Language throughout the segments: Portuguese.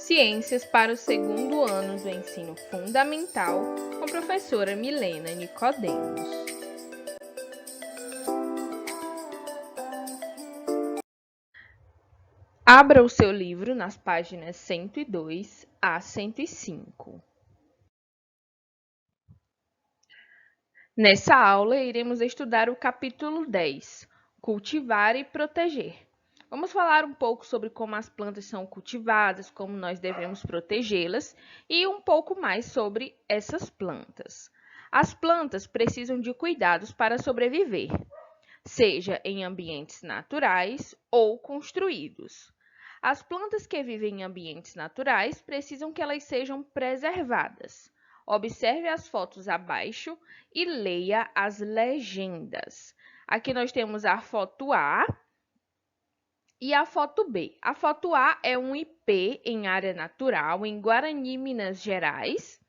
Ciências para o segundo ano do ensino fundamental, com a professora Milena Nicodemos. Abra o seu livro nas páginas 102 a 105. Nessa aula, iremos estudar o capítulo 10, Cultivar e Proteger. Vamos falar um pouco sobre como as plantas são cultivadas, como nós devemos protegê-las e um pouco mais sobre essas plantas. As plantas precisam de cuidados para sobreviver, seja em ambientes naturais ou construídos. As plantas que vivem em ambientes naturais precisam que elas sejam preservadas. Observe as fotos abaixo e leia as legendas. Aqui nós temos a foto A e a foto B. A foto A é um ipê em área natural em Guarani, Minas Gerais.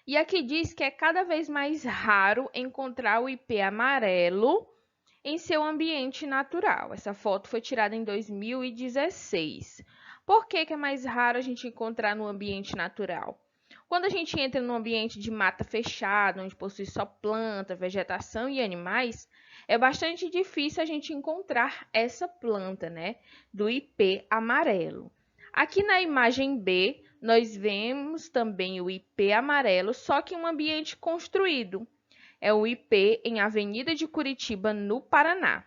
E aqui diz que é cada vez mais raro encontrar o ipê amarelo em seu ambiente natural. Essa foto foi tirada em 2016. Por que é mais raro a gente encontrar no ambiente natural? Quando a gente entra num ambiente de mata fechada, onde possui só planta, vegetação e animais, é bastante difícil a gente encontrar essa planta, né, do ipê amarelo. Aqui na imagem B, nós vemos também o ipê amarelo, só que em um ambiente construído. É o ipê em Avenida de Curitiba, no Paraná.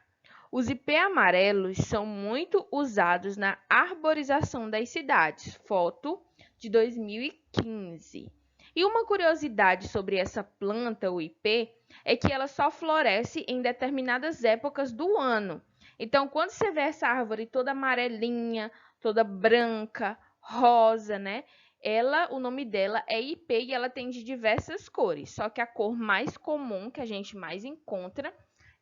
Os ipê amarelos são muito usados na arborização das cidades. Foto de 2015. E uma curiosidade sobre essa planta, o ipê, é que ela só floresce em determinadas épocas do ano. Então, quando você vê essa árvore toda amarelinha, toda branca, rosa, né? O nome dela é ipê e ela tem de diversas cores. Só que a cor mais comum que a gente mais encontra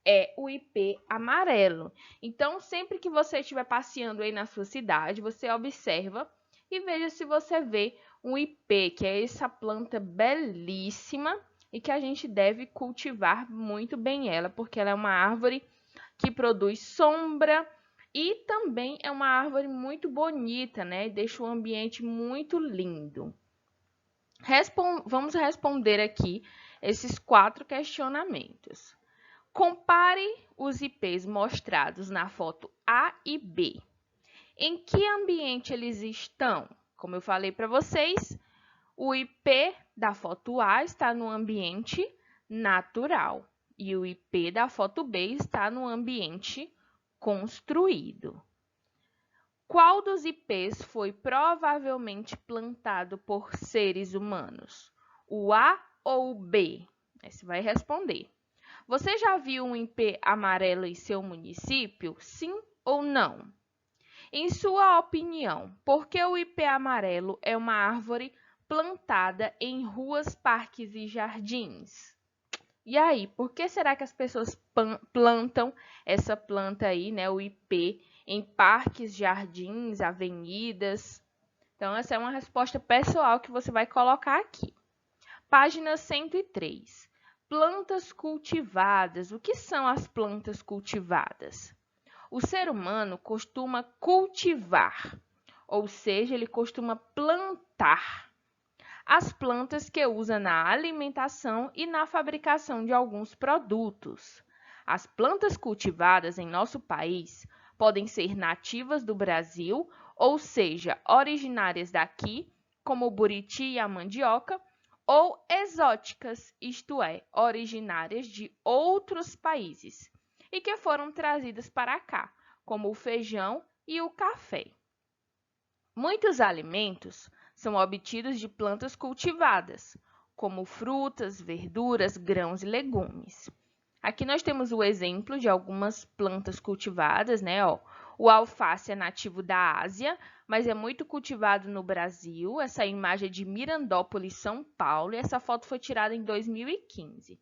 é o ipê amarelo. Então, sempre que você estiver passeando aí na sua cidade, você observa e veja se você vê um ipê, que é essa planta belíssima e que a gente deve cultivar muito bem ela, porque ela é uma árvore que produz sombra e também é uma árvore muito bonita, né? Deixa o ambiente muito lindo. Vamos responder aqui esses 4 questionamentos. Compare os ipês mostrados na foto A e B. Em que ambiente eles estão? Como eu falei para vocês, o ipê da foto A está no ambiente natural e o ipê da foto B está no ambiente construído. Qual dos ipês foi provavelmente plantado por seres humanos? O A ou o B? Você vai responder. Você já viu um ipê amarelo em seu município? Sim ou não? Em sua opinião, por que o ipê amarelo é uma árvore plantada em ruas, parques e jardins? E aí, por que será que as pessoas plantam essa planta aí, né, o ipê, em parques, jardins, avenidas? Então, essa é uma resposta pessoal que você vai colocar aqui. Página 103. Plantas cultivadas. O que são as plantas cultivadas? O ser humano costuma cultivar, ou seja, ele costuma plantar as plantas que usa na alimentação e na fabricação de alguns produtos. As plantas cultivadas em nosso país podem ser nativas do Brasil, ou seja, originárias daqui, como o buriti e a mandioca, ou exóticas, isto é, originárias de outros países, e que foram trazidas para cá, como o feijão e o café. Muitos alimentos são obtidos de plantas cultivadas, como frutas, verduras, grãos e legumes. Aqui nós temos o exemplo de algumas plantas cultivadas, né? O alface é nativo da Ásia, mas é muito cultivado no Brasil. Essa imagem é de Mirandópolis, São Paulo, e essa foto foi tirada em 2015.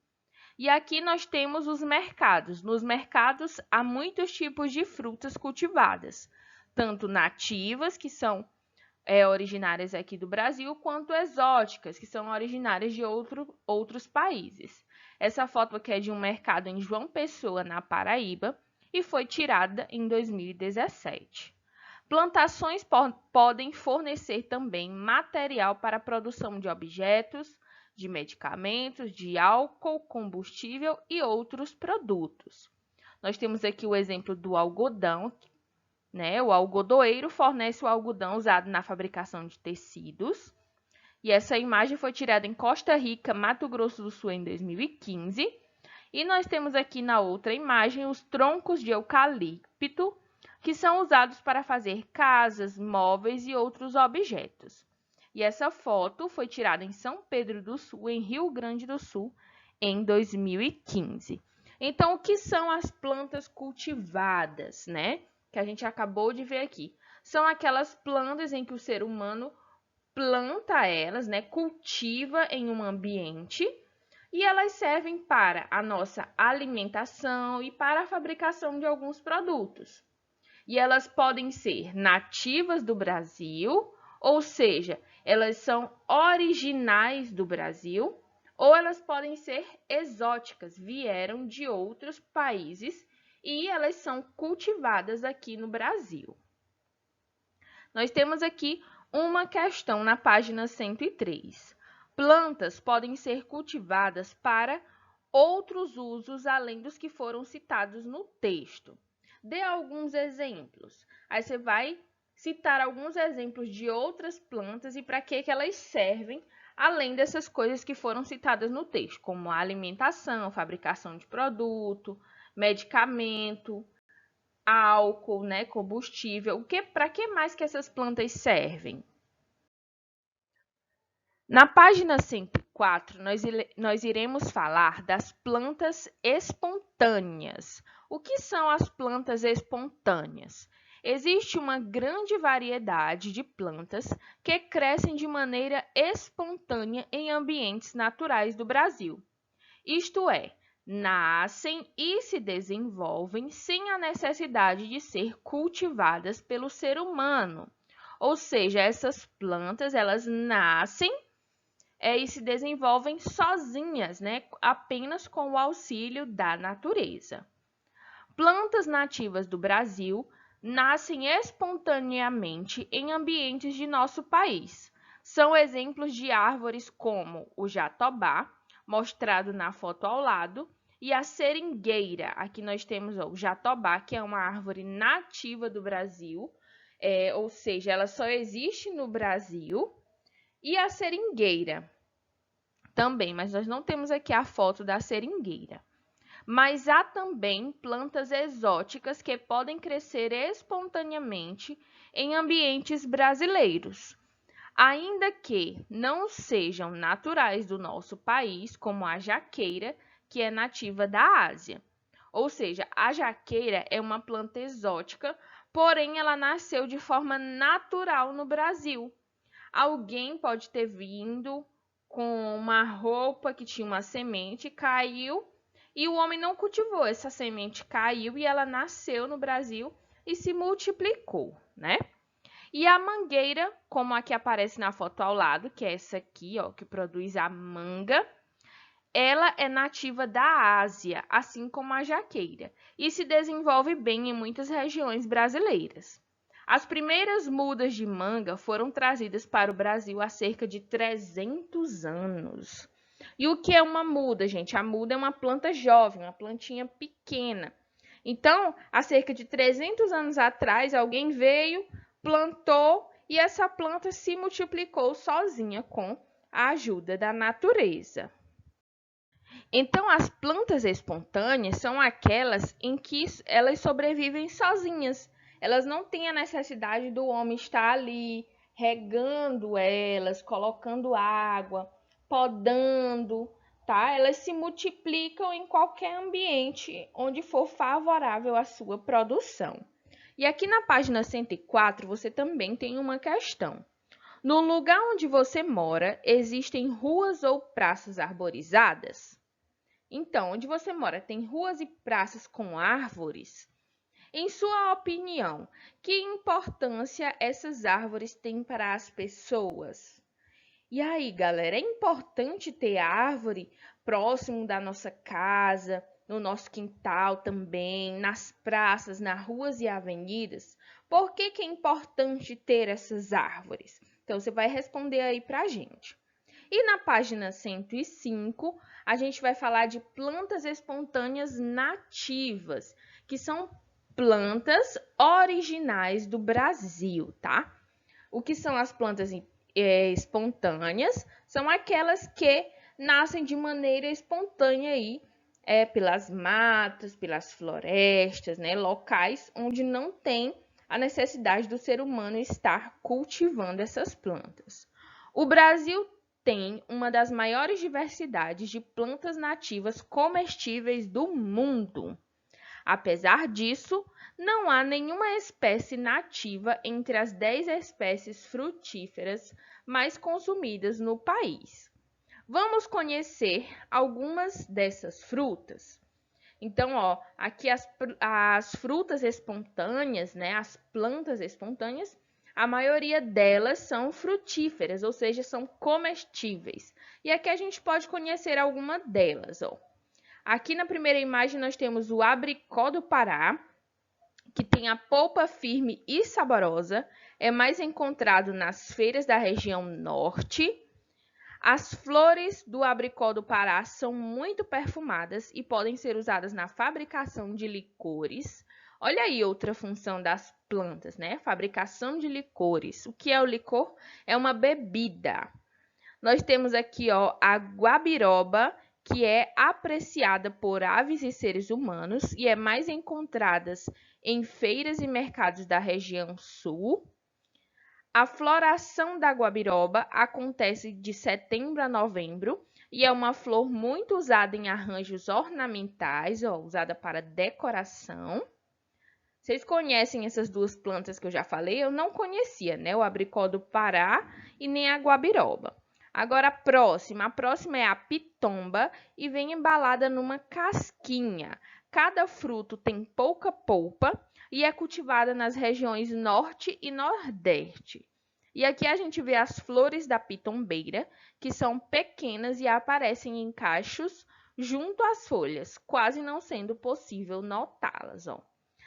E aqui nós temos os mercados. Nos mercados há muitos tipos de frutas cultivadas, tanto nativas, que são originárias aqui do Brasil, quanto exóticas, que são originárias de outros países. Essa foto aqui é de um mercado em João Pessoa, na Paraíba, e foi tirada em 2017. Plantações podem fornecer também material para a produção de objetos, de medicamentos, de álcool, combustível e outros produtos. Nós temos aqui o exemplo do algodão, né? O algodoeiro fornece o algodão usado na fabricação de tecidos. E essa imagem foi tirada em Costa Rica, Mato Grosso do Sul, em 2015. E nós temos aqui na outra imagem os troncos de eucalipto, que são usados para fazer casas, móveis e outros objetos. E essa foto foi tirada em São Pedro do Sul, em Rio Grande do Sul, em 2015. Então, o que são as plantas cultivadas, né? Que a gente acabou de ver aqui. São aquelas plantas em que o ser humano planta elas, né? Cultiva em um ambiente e elas servem para a nossa alimentação e para a fabricação de alguns produtos. E elas podem ser nativas do Brasil, ou seja, elas são originais do Brasil, ou elas podem ser exóticas, vieram de outros países e elas são cultivadas aqui no Brasil. Nós temos aqui uma questão na página 103. Plantas podem ser cultivadas para outros usos além dos que foram citados no texto. Dê alguns exemplos. Aí você vai citar alguns exemplos de outras plantas e para que elas servem, além dessas coisas que foram citadas no texto, como a alimentação, fabricação de produto, medicamento, álcool, né, combustível. Para que mais que essas plantas servem? Na página 104, nós iremos falar das plantas espontâneas. O que são as plantas espontâneas? Existe uma grande variedade de plantas que crescem de maneira espontânea em ambientes naturais do Brasil. Isto é, nascem e se desenvolvem sem a necessidade de ser cultivadas pelo ser humano. Ou seja, essas plantas, elas nascem e se desenvolvem sozinhas, né? Apenas com o auxílio da natureza. Plantas nativas do Brasil nascem espontaneamente em ambientes de nosso país. São exemplos de árvores como o jatobá, mostrado na foto ao lado, e a seringueira. Aqui nós temos o jatobá, que é uma árvore nativa do Brasil, ou seja, ela só existe no Brasil, e a seringueira também, mas nós não temos aqui a foto da seringueira. Mas há também plantas exóticas que podem crescer espontaneamente em ambientes brasileiros, ainda que não sejam naturais do nosso país, como a jaqueira, que é nativa da Ásia. Ou seja, a jaqueira é uma planta exótica, porém ela nasceu de forma natural no Brasil. Alguém pode ter vindo com uma roupa que tinha uma semente, caiu, e o homem não cultivou. Essa semente caiu e ela nasceu no Brasil e se multiplicou, né? E a mangueira, como a que aparece na foto ao lado, que é essa aqui, ó, que produz a manga, ela é nativa da Ásia, assim como a jaqueira, e se desenvolve bem em muitas regiões brasileiras. As primeiras mudas de manga foram trazidas para o Brasil há cerca de 300 anos. E o que é uma muda, gente? A muda é uma planta jovem, uma plantinha pequena. Então, há cerca de 300 anos atrás, alguém veio, plantou e essa planta se multiplicou sozinha com a ajuda da natureza. Então, as plantas espontâneas são aquelas em que elas sobrevivem sozinhas. Elas não têm a necessidade do homem estar ali regando elas, colocando água, podando, tá? Elas se multiplicam em qualquer ambiente onde for favorável à sua produção. E aqui na página 104 você também tem uma questão. No lugar onde você mora, existem ruas ou praças arborizadas? Então, onde você mora, tem ruas e praças com árvores? Em sua opinião, que importância essas árvores têm para as pessoas? E aí, galera, é importante ter árvore próximo da nossa casa, no nosso quintal também, nas praças, nas ruas e avenidas? Por que que é importante ter essas árvores? Então, você vai responder aí para a gente. E na página 105, a gente vai falar de plantas espontâneas nativas, que são plantas originais do Brasil, tá? O que são as plantas espontâneas? São aquelas que nascem de maneira espontânea aí, pelas matas, pelas florestas, né? Locais onde não tem a necessidade do ser humano estar cultivando essas plantas. O Brasil tem uma das maiores diversidades de plantas nativas comestíveis do mundo. Apesar disso, não há nenhuma espécie nativa entre as 10 espécies frutíferas mais consumidas no país. Vamos conhecer algumas dessas frutas. Então, aqui as frutas espontâneas, né, as plantas espontâneas, a maioria delas são frutíferas, ou seja, são comestíveis. E aqui a gente pode conhecer alguma delas, Aqui na primeira imagem nós temos o abricó do Pará, que tem a polpa firme e saborosa, é mais encontrado nas feiras da região norte. As flores do abricó do Pará são muito perfumadas e podem ser usadas na fabricação de licores. Olha aí outra função das plantas, né? Fabricação de licores. O que é o licor? É uma bebida. Nós temos aqui, a guabiroba, que é apreciada por aves e seres humanos e é mais encontradas em feiras e mercados da região sul. A floração da guabiroba acontece de setembro a novembro e é uma flor muito usada em arranjos ornamentais, usada para decoração. Vocês conhecem essas duas plantas que eu já falei? Eu não conhecia, né? O abricó do Pará e nem a guabiroba. Agora, a próxima é a pitomba e vem embalada numa casquinha. Cada fruto tem pouca polpa e é cultivada nas regiões norte e nordeste. E aqui a gente vê as flores da pitombeira, que são pequenas e aparecem em cachos junto às folhas, quase não sendo possível notá-las,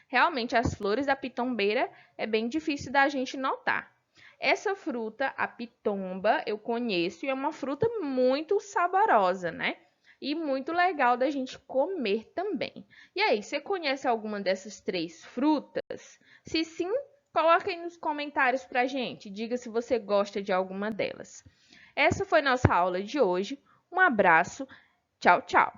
Realmente, as flores da pitombeira é bem difícil da gente notar. Essa fruta, a pitomba, eu conheço e é uma fruta muito saborosa, né? E muito legal da gente comer também. E aí, você conhece alguma dessas 3 frutas? Se sim, coloque aí nos comentários pra gente. Diga se você gosta de alguma delas. Essa foi nossa aula de hoje. Um abraço. Tchau, tchau.